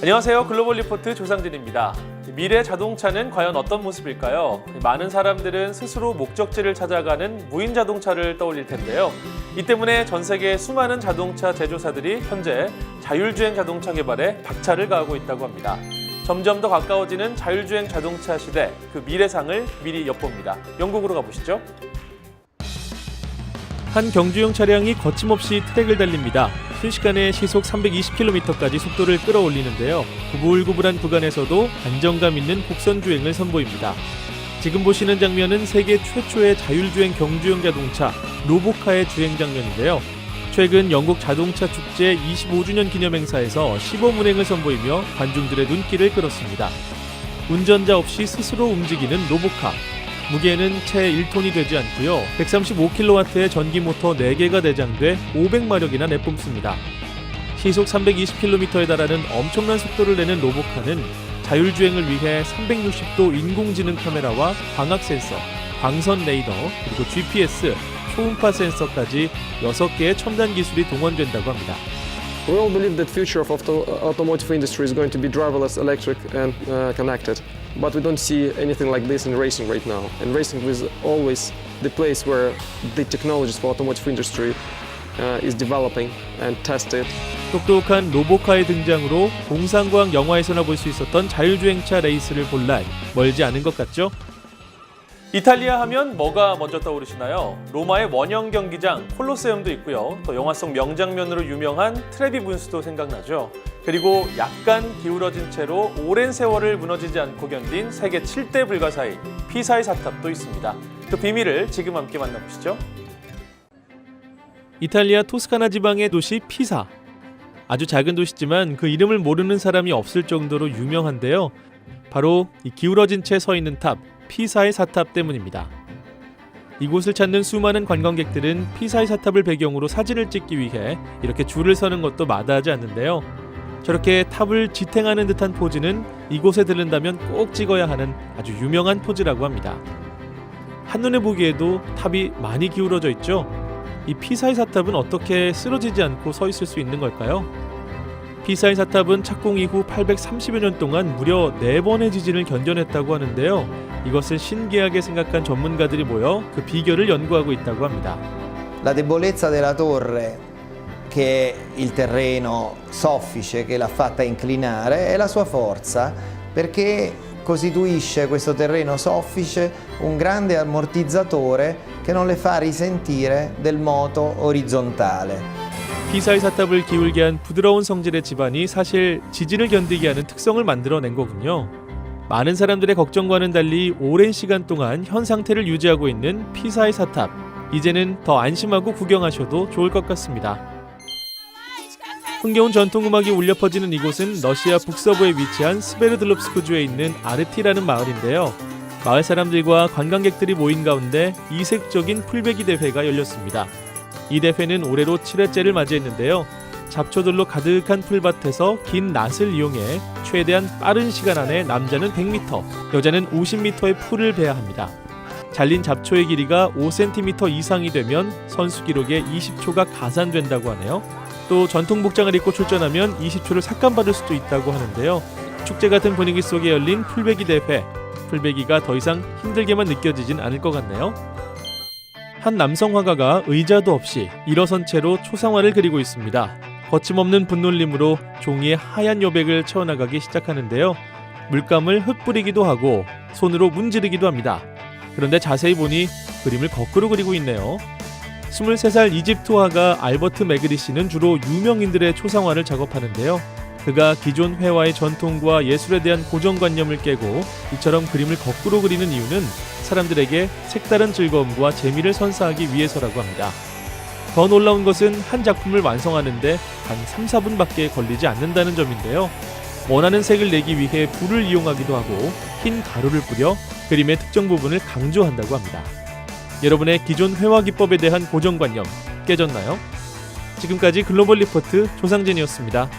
안녕하세요. 글로벌 리포트 조상진입니다. 미래 자동차는 과연 어떤 모습일까요? 많은 사람들은 스스로 목적지를 찾아가는 무인 자동차를 떠올릴 텐데요. 이 때문에 전 세계 수많은 자동차 제조사들이 현재 자율주행 자동차 개발에 박차를 가하고 있다고 합니다. 점점 더 가까워지는 자율주행 자동차 시대, 그 미래상을 미리 엿봅니다. 영국으로 가보시죠. 한 경주용 차량이 거침없이 트랙을 달립니다. 순식간에 시속 320km까지 속도를 끌어올리는데요. 구불구불한 구간에서도 안정감 있는 곡선 주행을 선보입니다. 지금 보시는 장면은 세계 최초의 자율주행 경주용 자동차 로보카의 주행 장면인데요. 최근 영국 자동차 축제 25주년 기념 행사에서 시범 운행을 선보이며 관중들의 눈길을 끌었습니다. 운전자 없이 스스로 움직이는 로보카. 무게는 채 1톤이 되지 않고요. 135kW의 전기 모터 4개가 내장돼 500마력이나 내뿜습니다. 시속 320km에 달하는 엄청난 속도를 내는 로보카는 자율주행을 위해 360도 인공지능 카메라와 광학 센서, 광선 레이더, 그리고 GPS, 초음파 센서까지 6개의 첨단 기술이 동원된다고 합니다. We all believe that future of automotive industry is going to be driverless, electric and connected. But we don't see anything like this in racing right now. And racing is always the place where the technologies for automotive industry is developing and tested. 똑똑한 로보카의 등장으로 공상과학 영화에서나 볼 수 있었던 자율주행차 레이스를 볼 날 멀지 않은 것 같죠? 이탈리아 하면 뭐가 먼저 떠오르시나요? 로마의 원형 경기장 콜로세움도 있고요. 또 영화 속 명장면으로 유명한 트레비 분수도 생각나죠. 그리고 약간 기울어진 채로 오랜 세월을 무너지지 않고 견딘 세계 7대 불가사의 피사의 사탑도 있습니다. 그 비밀을 지금 함께 만나보시죠. 이탈리아 토스카나 지방의 도시 피사. 아주 작은 도시지만 그 이름을 모르는 사람이 없을 정도로 유명한데요. 바로 이 기울어진 채 서 있는 탑, 피사의 사탑 때문입니다. 이곳을 찾는 수많은 관광객들은 피사의 사탑을 배경으로 사진을 찍기 위해 이렇게 줄을 서는 것도 마다하지 않는데요. 저렇게 탑을 지탱하는 듯한 포즈는 이곳에 들른다면 꼭 찍어야 하는 아주 유명한 포즈라고 합니다. 한눈에 보기에도 탑이 많이 기울어져 있죠. 이 피사의 사탑은 어떻게 쓰러지지 않고 서 있을 수 있는 걸까요? 피사의 사탑은 착공 이후 830여 년 동안 무려 4번의 지진을 견뎌냈다고 하는데요. 이것을 신기하게 생각한 전문가들이 모여 그 비결을 연구하고 있다고 합니다. La debolezza della torre, che è il terreno soffice che l'ha fatta inclinare, è la sua forza, perché costituisce questo terreno soffice un grande ammortizzatore che non le fa risentire del moto orizzontale. 피사의 사탑을 기울게 한 부드러운 성질의 지반이 사실 지진을 견디게 하는 특성을 만들어낸 거군요. 많은 사람들의 걱정과는 달리 오랜 시간 동안 현 상태를 유지하고 있는 피사의 사탑. 이제는 더 안심하고 구경하셔도 좋을 것 같습니다. 흥겨운 전통음악이 울려 퍼지는 이곳은 러시아 북서부에 위치한 스베르들롭스크주에 있는 아르티라는 마을인데요. 마을 사람들과 관광객들이 모인 가운데 이색적인 풀베기 대회가 열렸습니다. 이 대회는 올해로 7회째를 맞이했는데요. 잡초들로 가득한 풀밭에서 긴 낫을 이용해 최대한 빠른 시간 안에 남자는 100m, 여자는 50m의 풀을 베야 합니다. 잘린 잡초의 길이가 5cm 이상이 되면 선수 기록에 20초가 가산된다고 하네요. 또 전통 복장을 입고 출전하면 20초를 삭감받을 수도 있다고 하는데요. 축제 같은 분위기 속에 열린 풀베기 대회. 풀베기가 더 이상 힘들게만 느껴지진 않을 것 같네요. 한 남성 화가가 의자도 없이 일어선 채로 초상화를 그리고 있습니다. 거침없는 분놀림으로 종이에 하얀 여백을 채워나가기 시작하는데요. 물감을 흩뿌리기도 하고 손으로 문지르기도 합니다. 그런데 자세히 보니 그림을 거꾸로 그리고 있네요. 23살 이집트 화가 알버트 매그리시는 주로 유명인들의 초상화를 작업하는데요. 그가 기존 회화의 전통과 예술에 대한 고정관념을 깨고 이처럼 그림을 거꾸로 그리는 이유는 사람들에게 색다른 즐거움과 재미를 선사하기 위해서라고 합니다. 더 놀라운 것은 한 작품을 완성하는데 단 3-4분밖에 걸리지 않는다는 점인데요. 원하는 색을 내기 위해 불을 이용하기도 하고 흰 가루를 뿌려 그림의 특정 부분을 강조한다고 합니다. 여러분의 기존 회화 기법에 대한 고정관념 깨졌나요? 지금까지 글로벌 리포트 조상진이었습니다.